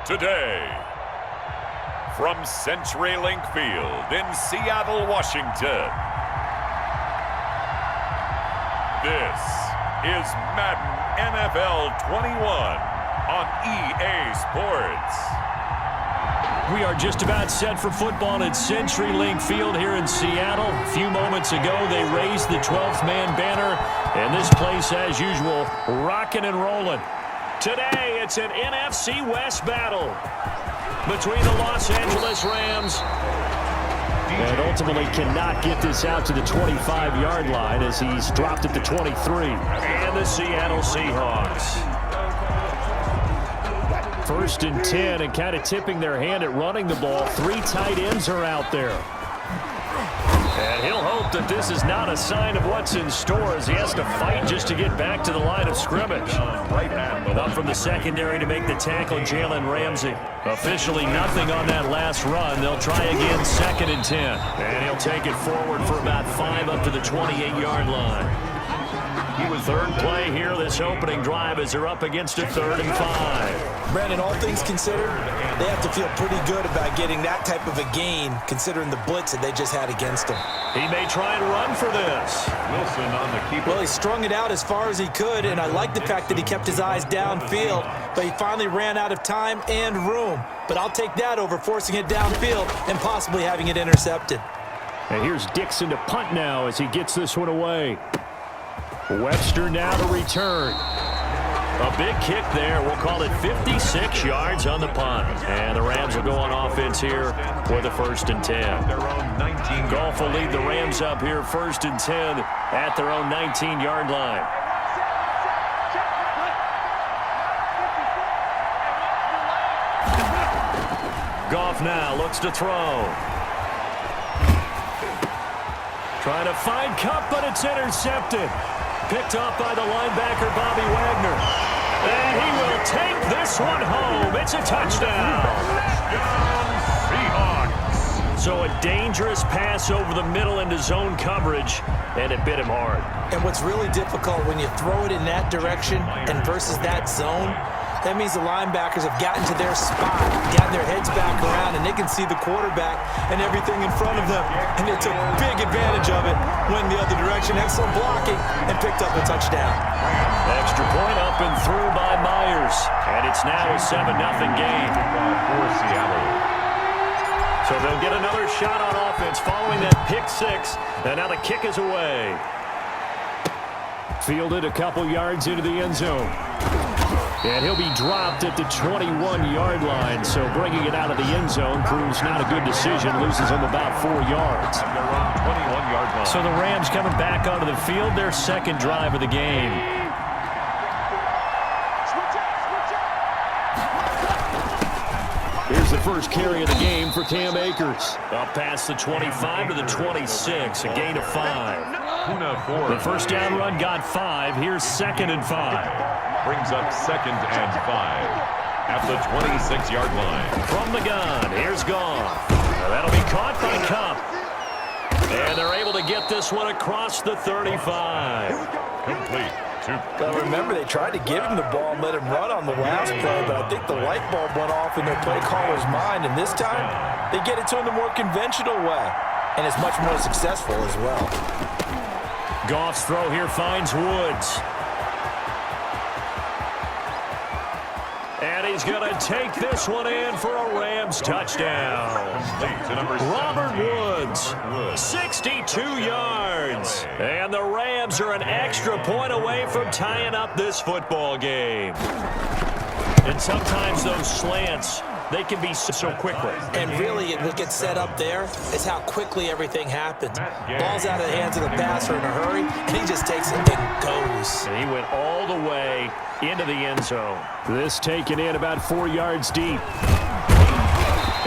Today, from CenturyLink Field in Seattle, Washington, this is Madden NFL 21 on EA Sports. We are just about set for football at CenturyLink Field here in Seattle. A few moments ago, they raised the 12th man banner, and this place, as usual, rocking and rolling. Today, it's an NFC West battle between the Los Angeles Rams and ultimately cannot get this out to the 25-yard line as he's dropped at the 23. And the Seattle Seahawks. First and 10, and kind of tipping their hand at running the ball. Three tight ends are out there. And he'll hope that this is not a sign of what's in store as he has to fight just to get back to the line of scrimmage. Up from the secondary to make the tackle, Jalen Ramsey. Officially nothing on that last run. They'll try again, 2nd and 10. And he'll take it forward for about 5 up to the 28-yard line. Third play here, this opening drive, as they're up against a 3rd and 5. Brandon, all things considered, they have to feel pretty good about getting that type of a gain, considering the blitz that they just had against them. He may try and run for this. Wilson on the keeper. Well, he strung it out as far as he could, and I like the fact that he kept his eyes downfield, but he finally ran out of time and room. But I'll take that over forcing it downfield and possibly having it intercepted. And here's Dixon to punt now as he gets this one away. Webster now to return. A big kick there. We'll call it 56 yards on the punt. And the Rams will go on offense here for the 1st and 10. Goff will lead the Rams up here 1st and 10 at their own 19-yard line. Goff now looks to throw. Trying to find Kupp, but it's intercepted. Picked up by the linebacker, Bobby Wagner. And he will take this one home. It's a touchdown. Seahawks. So a dangerous pass over the middle into zone coverage, and it bit him hard. And what's really difficult when you throw it in that direction and versus that zone, that means the linebackers have gotten to their spot, gotten their heads back around, and they can see the quarterback and everything in front of them. And they took big advantage of it, went the other direction, excellent blocking, and picked up a touchdown. Extra point up and through by Myers. And it's now a 7-0 game For Seattle. So they'll get another shot on offense following that pick 6. And now the kick is away. Fielded a couple yards into the end zone. And he'll be dropped at the 21-yard line. So bringing it out of the end zone proves not a good decision. Loses him about 4 yards. At their own 21-yard line. So the Rams coming back onto the field, their 2nd drive of the game. Here's the first carry of the game for Cam Akers. Up past the 25 to the 26, a gain of 5. The first down run got 5. Here's 2nd and 5. Brings up 2nd and 5 at the 26-yard line. From the gun, here's Goff. That'll be caught by Kupp. And they're able to get this one across the 35. Complete. But remember, they tried to give him the ball and let him run on the last play, but I think the light bulb went off in their play caller's mind, and this time they get it to him the more conventional way, and it's much more successful as well. Goff's throw here finds Woods. And he's going to take this one in for a Rams touchdown. Robert Woods, 62 yards. And the Rams are an extra point away from tying up this football game. And sometimes those slants, they can be so quickly. And really, what gets set up there is how quickly everything happens. Ball's out of the hands of the passer in a hurry, and he just takes it and goes. And he went all the way into the end zone. This taken in about 4 yards deep.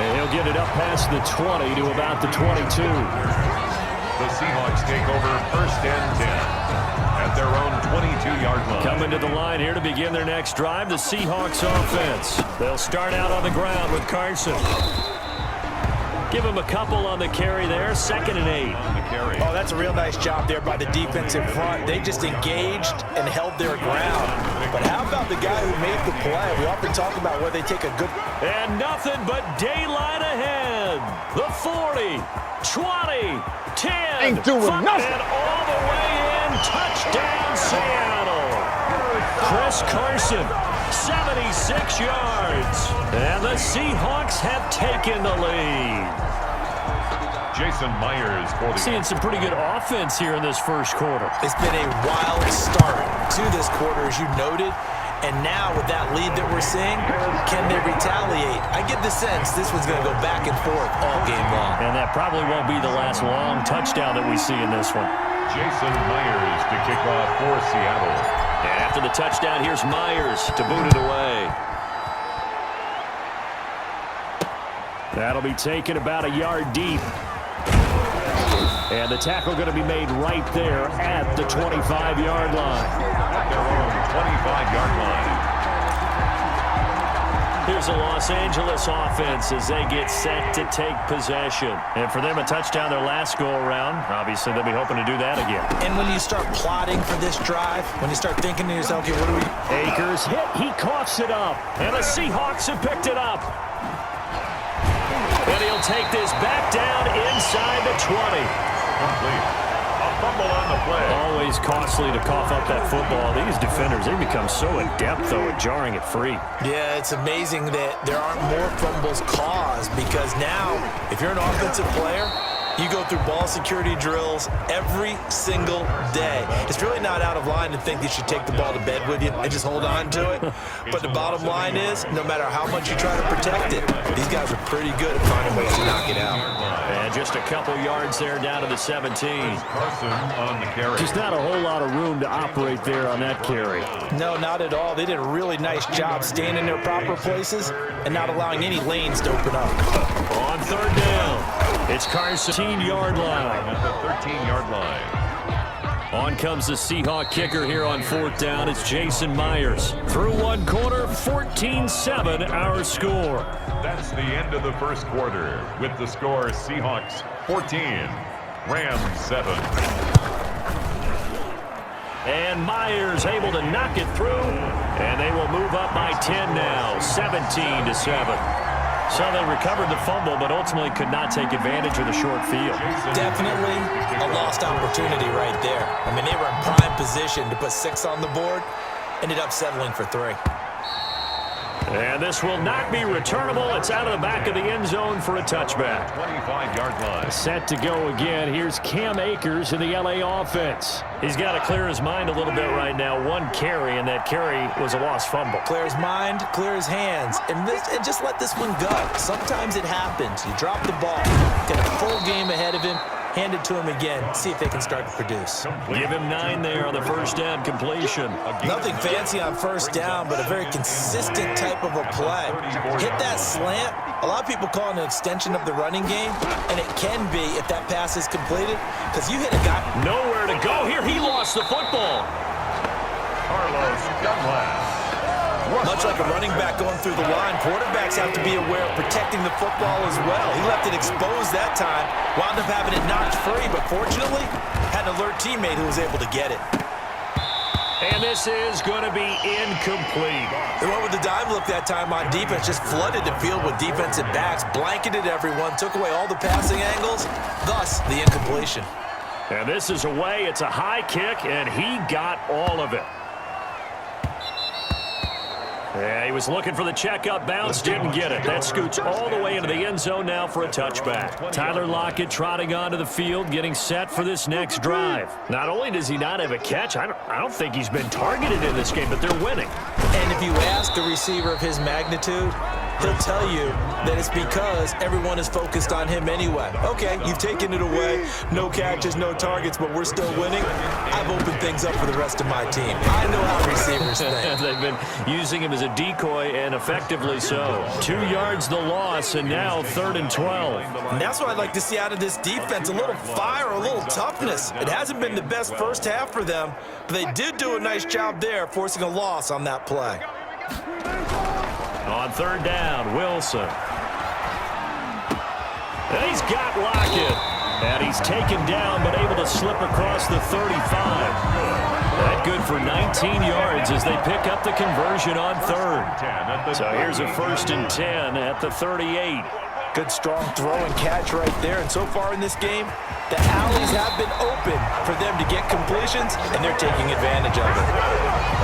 And he'll get it up past the 20 to about the 22. The Seahawks take over 1st and 10 at their own 22-yard line. Coming to the line here to begin their next drive, the Seahawks offense. They'll start out on the ground with Carson. Give him a couple on the carry there. 2nd and 8. On the carry. Oh, that's a real nice job there by the defense in front. They just engaged and held their ground. But how about the guy who made the play? We often talk about where they take a good... And nothing but daylight ahead. The 40, 20, 10. Ain't doing nothing. And all the way in. Touchdown, Seattle. Chris Carson, 76 yards. And the Seahawks have taken the lead. Jason Myers for the... Seeing some pretty good offense here in this first quarter. It's been a wild start to this quarter, as you noted. And now with that lead that we're seeing, can they retaliate? I get the sense this one's going to go back and forth all game long. And that probably won't be the last long touchdown that we see in this one. Jason Myers to kick off for Seattle. And after the touchdown, here's Myers to boot it away. That'll be taken about a yard deep. And the tackle going to be made right there at the 25-yard line. At their own 25-yard line. Here's the Los Angeles offense as they get set to take possession. And for them, a touchdown their last go-around. Obviously, they'll be hoping to do that again. And when you start plotting for this drive, when you start thinking to yourself, okay, what do we... Akers hit. He coughs it up. And the Seahawks have picked it up. And he'll take this back down inside the 20. Complete. A fumble on the play. Always costly to cough up that football. These defenders, they become so adept, though, at jarring it free. Yeah, it's amazing that there aren't more fumbles caused because now, if you're an offensive player, you go through ball security drills every single day. It's really not out of line to think you should take the ball to bed with you and just hold on to it. But the bottom line is, no matter how much you try to protect it, these guys are pretty good at finding ways to knock it out. And just a couple yards there down to the 17. Carson on the carry. Just not a whole lot of room to operate there on that carry. No, not at all. They did a really nice job staying in their proper places and not allowing any lanes to open up. On 3rd down, it's Carson, 13-yard line. At the 13-yard line. On comes the Seahawk kicker here on 4th down. It's Jason Myers. Through one quarter, 14-7 our score. That's the end of the first quarter with the score Seahawks 14, Rams 7. And Myers able to knock it through. And they will move up by 10 now, 17-7. So they recovered the fumble, but ultimately could not take advantage of the short field. Definitely a lost opportunity right there. I mean, they were in prime position to put 6 on the board, ended up settling for 3. And this will not be returnable. It's out of the back of the end zone for a touchback. 25-yard line. Set to go again. Here's Cam Akers in the LA offense. He's got to clear his mind a little bit right now. One carry, and that carry was a lost fumble. Clear his mind, clear his hands, and just let this one go. Sometimes it happens. You drop the ball, got a full game ahead of him, hand it to him again, see if they can start to produce. Give him 9 there on the first down completion. Nothing fancy on first down, but a very consistent type of a play. Hit that slant. A lot of people call it an extension of the running game, and it can be if that pass is completed, because you hit a guy. Nowhere to go here. He lost the football. Carlos Dunlap. Much like a running back going through the line, quarterbacks have to be aware of protecting the football as well. He left it exposed that time, wound up having it knocked free, but fortunately, had an alert teammate who was able to get it. And this is going to be incomplete. They went with the dime look that time on defense, just flooded the field with defensive backs, blanketed everyone, took away all the passing angles, thus the incompletion. And this is away. It's a high kick, and he got all of it. Yeah, he was looking for the checkup bounce, didn't get it. That scoots all the way into the end zone now for a touchback. Tyler Lockett trotting onto the field, getting set for this next drive. Not only does he not have a catch, I don't think he's been targeted in this game, but they're winning. And if you ask a receiver of his magnitude, he'll tell you that it's because everyone is focused on him anyway. Okay, you've taken it away, no catches, no targets, but we're still winning. I've opened things up for the rest of my team. I know how receivers think. They've been using him as a decoy, and effectively so. 2 yards the loss, and now 3rd and 12. And that's what I'd like to see out of this defense, a little fire, a little toughness. It hasn't been the best first half for them, but they did do a nice job there, forcing a loss on that play. On 3rd down, Wilson. And he's got Lockett. And he's taken down, but able to slip across the 35. That good for 19 yards as they pick up the conversion on third. So here's a 1st and 10 at the 38. Good, strong throw and catch right there. And so far in this game, the alleys have been open for them to get completions, and they're taking advantage of it.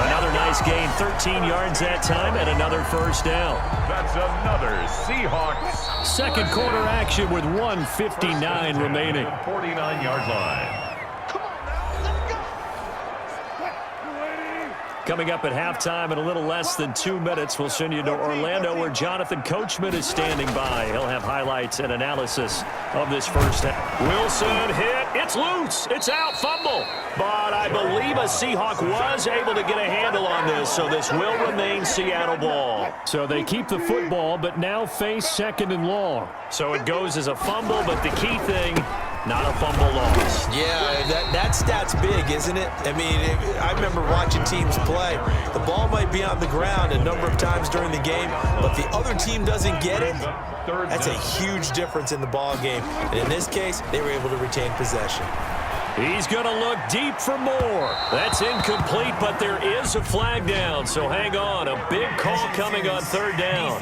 Another nice gain, 13 yards that time, and another 1st down. That's another Seahawks. Second quarter action with 1:59 remaining. 49-yard line. Coming up at halftime in a little less than 2 minutes, we'll send you to Orlando where Jonathan Coachman is standing by. He'll have highlights and analysis of this first half. Wilson hit. It's loose. It's out. Fumble. But I believe a Seahawk was able to get a handle on this, so this will remain Seattle ball. So they keep the football, but now face 2nd and long. So it goes as a fumble, but the key thing, not a fumble loss. Yeah, that stat's big, isn't it? I mean, I remember watching teams play. The ball might be on the ground a number of times during the game, but the other team doesn't get it. That's a huge difference in the ball game. And in this case, they were able to retain possession. He's going to look deep for more. That's incomplete, but there is a flag down, so hang on. A big call coming on 3rd down.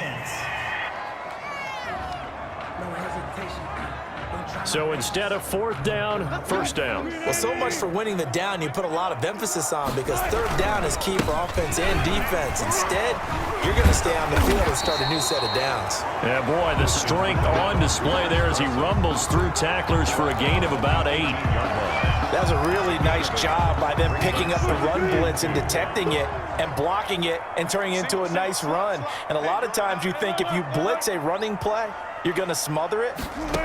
So instead of 4th down, 1st down. Well, so much for winning the down you put a lot of emphasis on, because 3rd down is key for offense and defense. Instead, you're going to stay on the field and start a new set of downs. Yeah, boy, the strength on display there as he rumbles through tacklers for a gain of about 8. That was a really nice job by them picking up the run blitz and detecting it and blocking it and turning it into a nice run. And a lot of times you think if you blitz a running play, you're going to smother it.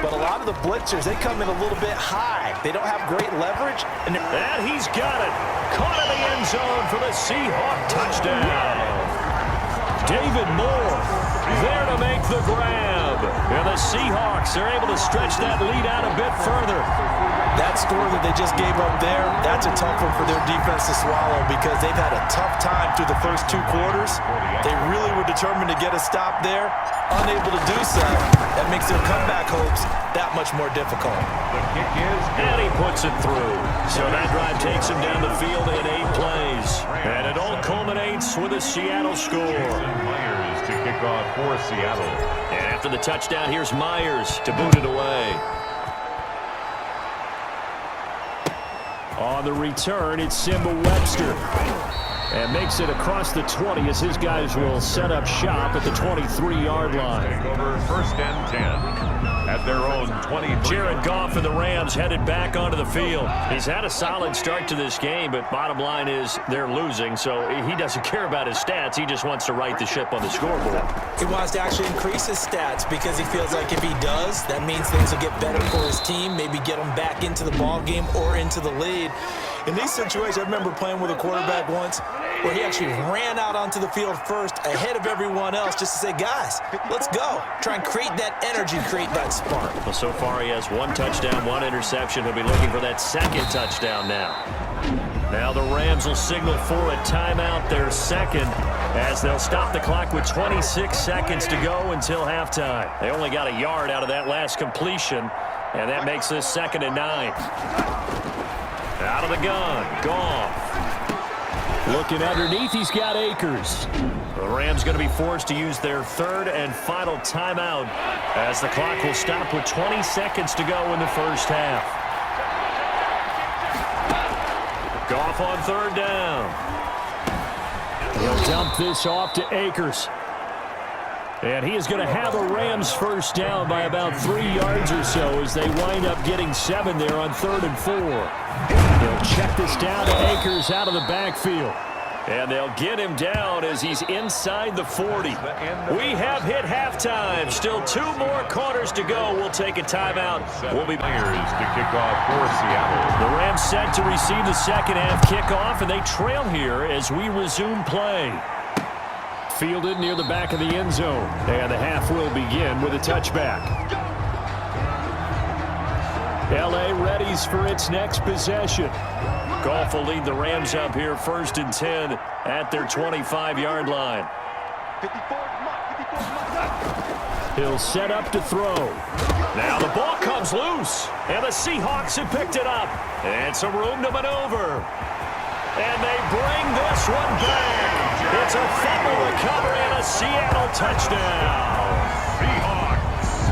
But a lot of the blitzers, they come in a little bit high. They don't have great leverage. And he's got it. Caught in the end zone for the Seahawk touchdown. David Moore there to make the grab. And the Seahawks are able to stretch that lead out a bit further. That score that they just gave up there, that's a tough one for their defense to swallow, because they've had a tough time through the first 2 quarters. They really were determined to get a stop there, unable to do so. That makes their comeback hopes that much more difficult. The kick is good. And he puts it through. So that drive takes him down the field in 8 plays. And it all culminates with a Seattle score. Myers to kick off for Seattle. And after the touchdown, here's Myers to boot it away. On the return, it's Simba Webster. And makes it across the 20 as his guys will set up shop at the 23-yard line. Take over 1st and 10 at their own 20. Jared Goff and the Rams headed back onto the field. He's had a solid start to this game, but bottom line is they're losing, so he doesn't care about his stats. He just wants to right the ship on the scoreboard. He wants to actually increase his stats, because he feels like if he does, that means things will get better for his team, maybe get them back into the ball game or into the lead. In these situations, I remember playing with a quarterback once where he actually ran out onto the field first ahead of everyone else just to say, guys, let's go. Try and create that energy, create that spark. Well, so far he has 1 touchdown, 1 interception. He'll be looking for that 2nd touchdown now. Now the Rams will signal for a timeout, their 2nd, as they'll stop the clock with 26 seconds to go until halftime. They only got a yard out of that last completion, and that makes this 2nd and 9. Out of the gun, Goff. Looking underneath, he's got Akers. The Rams going to be forced to use their 3rd and final timeout as the clock will stop with 20 seconds to go in the first half. Goff on 3rd down. He'll dump this off to Akers. And he is going to have a Rams first down by about 3 yards or so as they wind up getting 7 there on 3rd and 4. They'll check this down to Akers out of the backfield. And they'll get him down as he's inside the 40. We have hit halftime. Still 2 more quarters to go. We'll take a timeout. We'll be Myers to kick off for Seattle. The Rams set to receive the second half kickoff, and they trail here as we resume play. Fielded near the back of the end zone. And the half will begin with a touchback. L.A. readies for its next possession. Goff will lead the Rams up here 1st and 10 at their 25-yard line. He'll set up to throw. Now the ball comes loose, and the Seahawks have picked it up. And some room to maneuver. And they bring this one back. It's a fumble recovery and a Seattle touchdown. Seahawks.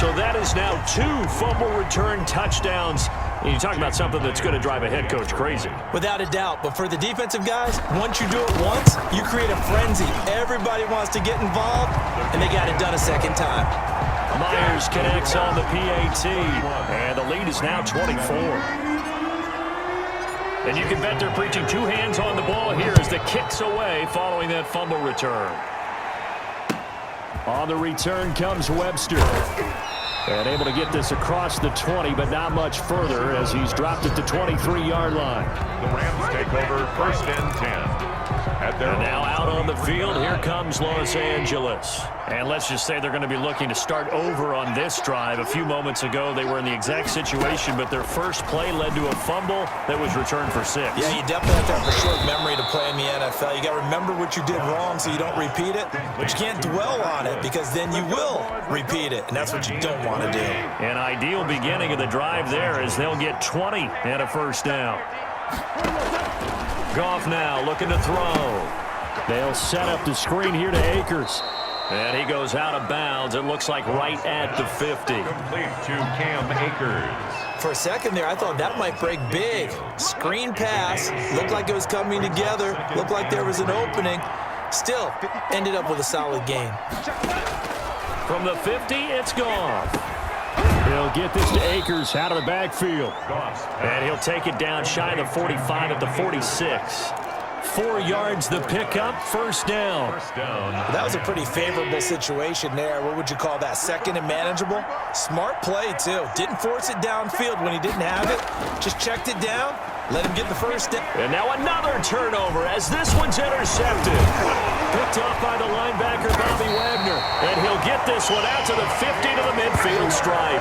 So that is now 2 fumble return touchdowns. You talk about something that's going to drive a head coach crazy. Without a doubt. But for the defensive guys, once you do it once, you create a frenzy. Everybody wants to get involved, and they got it done a second time. Myers connects on the PAT, and the lead is now 24. And you can bet they're preaching 2 hands on the ball here as the kick's away following that fumble return. On the return comes Webster. And able to get this across the 20, but not much further as he's dropped it to 23-yard line. The Rams take over 1st and 10. And now out on the field, here comes Los Angeles. And let's just say they're going to be looking to start over on this drive. A few moments ago, they were in the exact situation, but their first play led to a fumble that was returned for 6. Yeah, you definitely have to have a short memory to play in the NFL. You got to remember what you did wrong so you don't repeat it, but you can't dwell on it because then you will repeat it, and that's what you don't want to do. An ideal beginning of the drive there as they'll get 20 and a first down. Goff now looking to throw. They'll set up the screen here to Akers. And he goes out of bounds. It looks like right at the 50. Complete to Cam Akers. For a second there, I thought that might break big. Screen pass. Looked like it was coming together. Looked like there was an opening. Still, ended up with a solid game. From the 50, it's Goff. He'll get this to Akers out of the backfield. And he'll take it down shy of the 45 at the 46. 4 yards the pickup, first down. That was a pretty favorable situation there. What would you call that? Second and manageable? Smart play, too. Didn't force it downfield when he didn't have it. Just checked it down, let him get the first down. And now another turnover as this one's intercepted. Picked off by the linebacker, Bobby Wagner. And he'll get this one out to the 50 to the midfield stripe.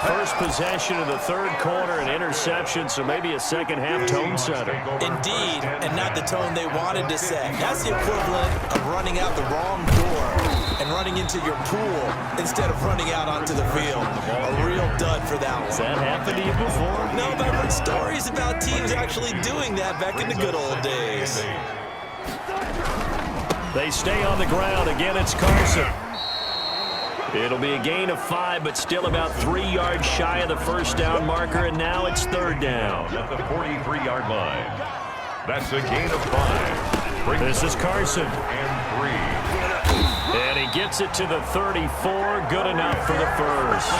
First possession of the third quarter, an interception, so maybe a second-half tone setter. Indeed, and not the tone they wanted to set. That's the equivalent of running out the wrong door and running into your pool instead of running out onto the field. A real dud for that one. Has that happened to you before? No, but I've heard stories about teams actually doing that back in the good old days. They stay on the ground. Again, it's Carson. It'll be a gain of 5, but still about 3 yards shy of the first down marker, and now it's third down. At the 43-yard line. That's a gain of 5. This is Carson. And 3. And he gets it to the 34. Good enough for the first.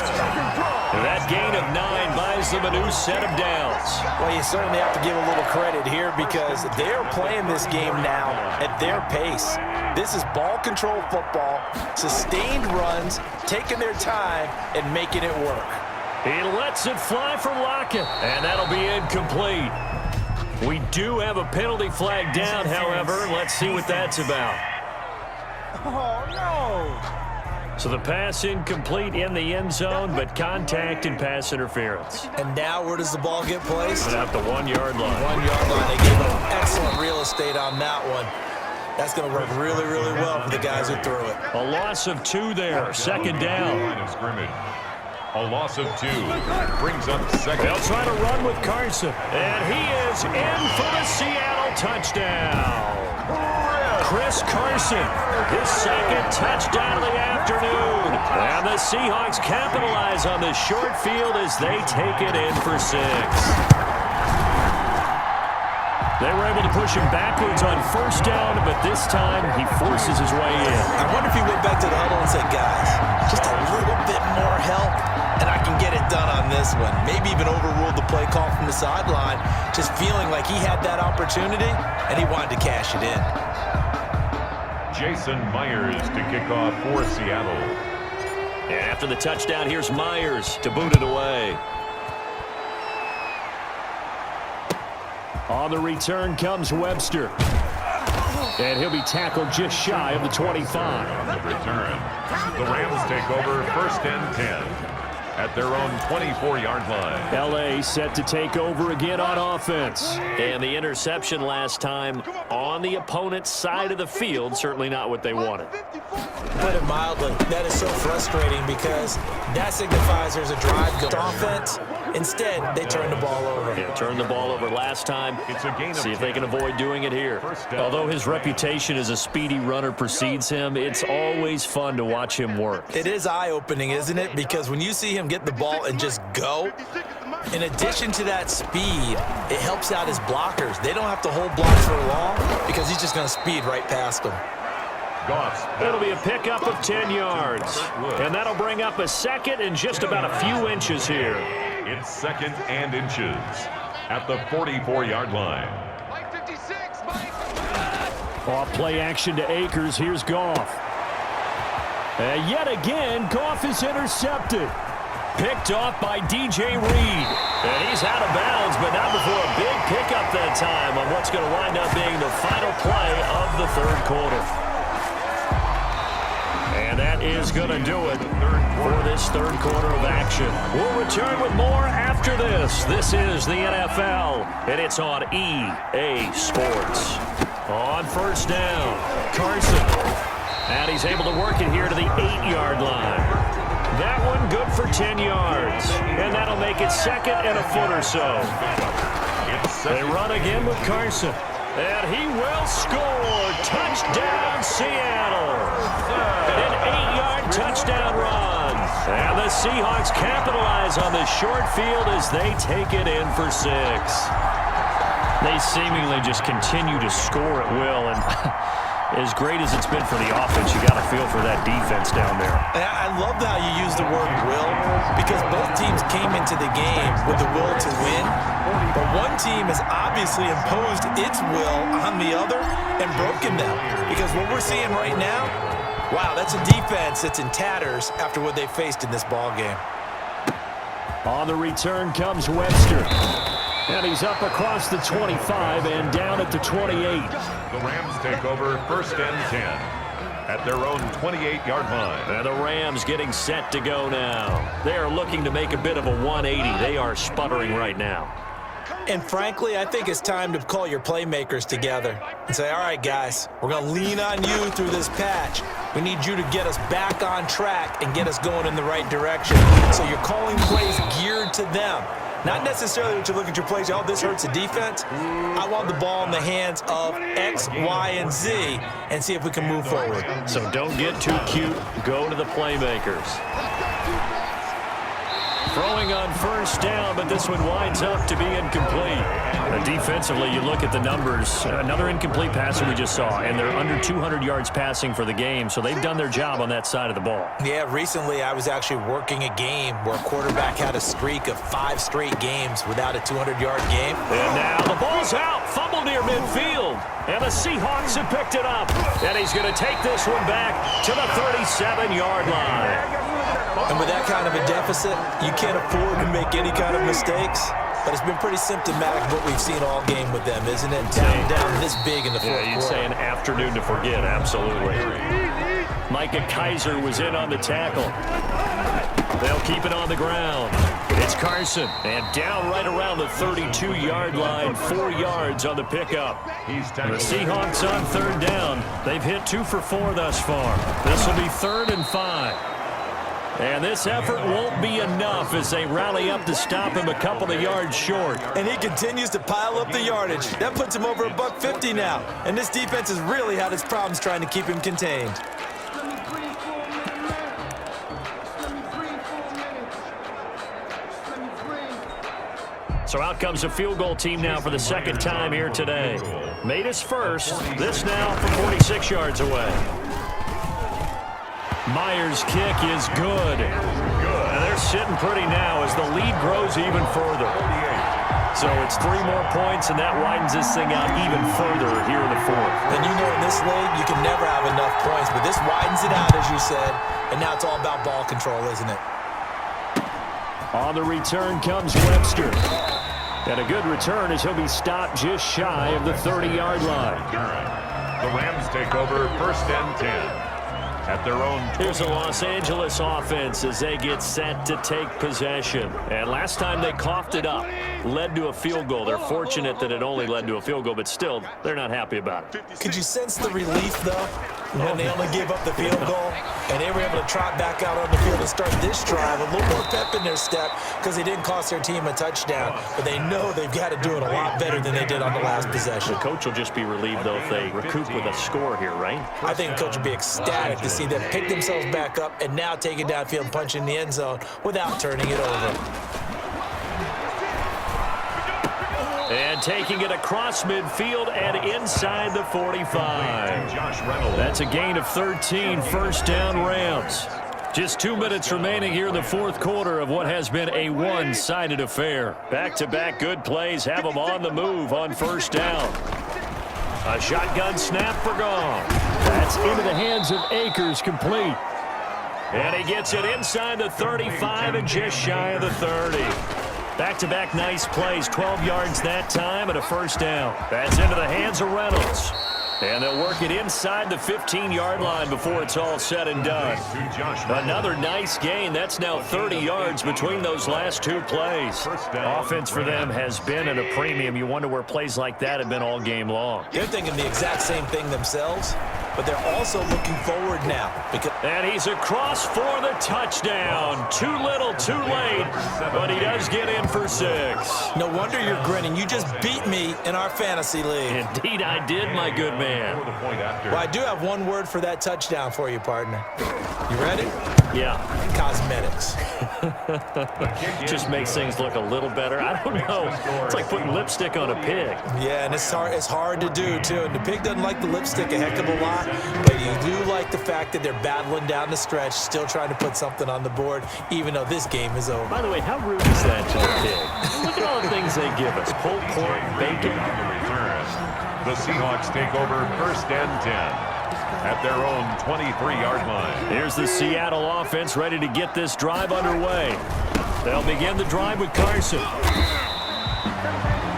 That gain of 9 buys them a new set of downs. Well, you certainly have to give a little credit here because they're playing this game now at their pace. This is ball control football, sustained runs, taking their time, and making it work. He lets it fly from Lockett, and that'll be incomplete. We do have a penalty flag down, however. Let's see what that's about. Oh, no. So the pass incomplete in the end zone, but contact and pass interference. And now where does the ball get placed? At the 1-yard line. 1-yard line. They gave them excellent real estate on that one. That's going to work really, really well for the guys who threw it. A loss of 2 there. Second down. Line of scrimmage. A loss of 2. Brings up second. They'll try to run with Carson. And he is in for the Seattle touchdown. Chris Carson, his second touchdown of the afternoon. And the Seahawks capitalize on the short field as they take it in for 6. They were able to push him backwards on first down, but this time he forces his way in. I wonder if he went back to the huddle and said, guys, just a little bit more help, and I can get it done on this one. Maybe even overruled the play call from the sideline, just feeling like he had that opportunity, and he wanted to cash it in. Jason Myers to kick off for Seattle. And after the touchdown, here's Myers to boot it away. On the return comes Webster. And he'll be tackled just shy of the 25. On the return, the Rams take over 1st and 10. at their own 24-yard line. L.A. set to take over again on offense. And the interception last time on the opponent's side of the field, certainly not what they wanted. Put it mildly, that is so frustrating because that signifies there's a drive going offense. Instead, they turn the ball over. Yeah, turned the ball over last time. It's a gain of See if they can avoid doing it here. Although his reputation as a speedy runner precedes him, it's always fun to watch him work. It is eye-opening, isn't it? Because when you see him get the ball and just go, in addition to that speed, it helps out his blockers. They don't have to hold blocks for long because he's just going to speed right past them. It'll be a pickup of 10 yards. And that'll bring up a second and just about a few inches here. It's second and inches at the 44-yard line. Off play action to Akers. Here's Goff. And yet again, Goff is intercepted. Picked off by DJ Reed. And he's out of bounds, but not before a big pickup that time on what's going to wind up being the final play of the third quarter. And that is going to do it for this third quarter of action. We'll return with more after this. This is the NFL, and it's on EA Sports. On first down, Carson. And he's able to work it here to the 8-yard line. That one good for 10 yards. And that'll make it second and a foot or so. They run again with Carson. And he will score. Touchdown, Seattle. An 8-yard touchdown run. And the Seahawks capitalize on the short field as they take it in for 6. They seemingly just continue to score at will. And as great as it's been for the offense, you got to feel for that defense down there. And I love how you use the word will because both teams came into the game with the will to win. But one team has obviously imposed its will on the other and broken them. Because what we're seeing right now, wow, that's a defense that's in tatters after what they faced in this ball game. On the return comes Webster. And he's up across the 25 and down at the 28. The Rams take over first and 10 at their own 28-yard line. And the Rams getting set to go now. They are looking to make a bit of a 180. They are sputtering right now. And frankly, I think it's time to call your playmakers together and say, all right, guys, we're going to lean on you through this patch. We need you to get us back on track and get us going in the right direction. So you're calling plays geared to them. Not necessarily that you look at your plays, oh, this hurts the defense. I want the ball in the hands of X, Y, and Z and see if we can move forward. So don't get too cute. Go to the playmakers. Throwing on first down, but this one winds up to be incomplete. Defensively, you look at the numbers. Another incomplete passer we just saw, and they're under 200 yards passing for the game, so they've done their job on that side of the ball. Yeah, recently I was actually working a game where a quarterback had a streak of 5 straight games without a 200-yard game. And now the ball's out, fumbled near midfield, and the Seahawks have picked it up. And he's going to take this one back to the 37-yard line. And with that kind of a deficit, you can't afford to make any kind of mistakes. But it's been pretty symptomatic of what we've seen all game with them, isn't it? Down this big in the fourth quarter. Yeah, you'd say an afternoon to forget, absolutely. Micah Kiser was in on the tackle. They'll keep it on the ground. It's Carson, and down right around the 32-yard line, 4 yards on the pickup. The Seahawks on third down. They've hit 2 for 4 thus far. This will be 3rd and 5. And this effort won't be enough as they rally up to stop him a couple of yards short. And he continues to pile up the yardage. That puts him over $150 now. And this defense has really had its problems trying to keep him contained. So out comes a field goal team now for the second time here today. Made us first. This now from 46 yards away. Myers' kick is good. And they're sitting pretty now as the lead grows even further. So it's 3 more points, and that widens this thing out even further here in the fourth. And you know in this league, you can never have enough points, but this widens it out, as you said, and now it's all about ball control, isn't it? On the return comes Webster. And a good return as he'll be stopped just shy of the 30-yard line. The Rams take over first and 10 at their own 20. Here's the Los Angeles offense as they get set to take possession. And last time they coughed it up, led to a field goal. They're fortunate that it only led to a field goal, but still, they're not happy about it. Could you sense the relief, though, when they only gave up the field goal and they were able to trot back out on the field and start this drive? A little more pep in their step because they didn't cost their team a touchdown, but they know they've got to do it a lot better than they did on the last possession. The coach will just be relieved, though, if they recoup with a score here, right? I think the coach will be ecstatic to see them pick themselves back up and now take it downfield and punch in the end zone without turning it over. And taking it across midfield and inside the 45. That's a gain of 13, first down Rams. Just 2 minutes remaining here in the fourth quarter of what has been a one-sided affair. Back-to-back good plays have them on the move on first down. A shotgun snap for Gong. That's into the hands of Akers, complete. And he gets it inside the 35 and just shy of the 30. Back-to-back nice plays, 12 yards that time and a first down. That's into the hands of Reynolds. And they'll work it inside the 15-yard line before it's all said and done. Another nice gain. That's now 30 yards between those last two plays. Offense for them has been at a premium. You wonder where plays like that have been all game long. They're thinking the exact same thing themselves, but they're also looking forward now. And he's across for the touchdown. Too little, too late, but he does get in for 6. No wonder you're grinning. You just beat me in our fantasy league. Indeed I did, my good man. Well, I do have one word for that touchdown for you, partner. You ready? Yeah. Cosmetics. Just makes things look a little better. I don't know. It's like putting lipstick on a pig. Yeah, and it's hard to do, too. And the pig doesn't like the lipstick a heck of a lot, but you do like the fact that they're battling down the stretch, still trying to put something on the board, even though this game is over. By the way, how rude is that to the pig? Look at all the things they give us. Pulled pork, bacon. The Seahawks take over first and 10 at their own 23-yard line. Here's the Seattle offense ready to get this drive underway. They'll begin the drive with Carson.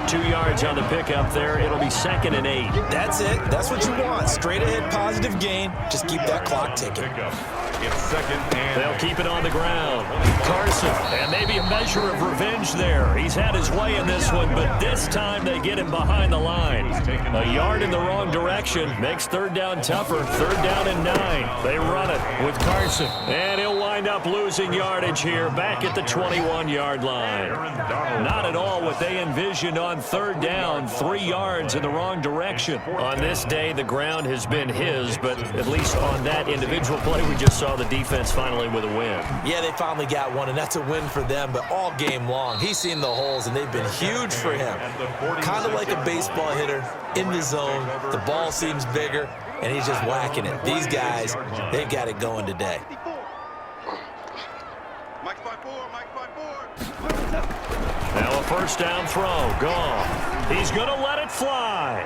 2 yards on the pickup there. It'll be 2nd and 8. That's it. That's what you want. Straight ahead, positive gain. Just keep that clock ticking. It's 2nd and They'll keep it on the ground. Carson, and maybe a measure of revenge there. He's had his way in this one, but this time they get him behind the line. A yard in the wrong direction makes third down tougher. 3rd down and 9. They run it with Carson, and he'll wind up losing yardage here back at the 21-yard line. Not at all what they envisioned on 3rd down. 3 yards in the wrong direction. On this day, the ground has been his, but at least on that individual play, we just saw the defense finally with a win. Yeah, they finally got one, and that's a win for them, but all game long, he's seen the holes, and they've been huge for him. Kind of like a baseball hitter in the zone. The ball seems bigger, and he's just whacking it. These guys, they've got it going today. Now a first down throw. Gone. He's going to let it fly.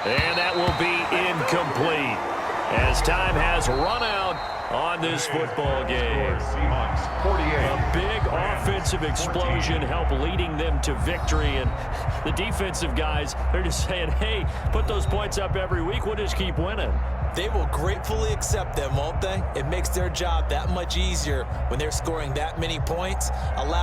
And that will be incomplete as time has run out on this football game. Seahawks 48. A big offensive explosion helped leading them to victory, and the defensive guys, they're just saying, hey, put those points up every week, we'll just keep winning. They will gratefully accept them, won't they? It makes their job that much easier when they're scoring that many points. Allow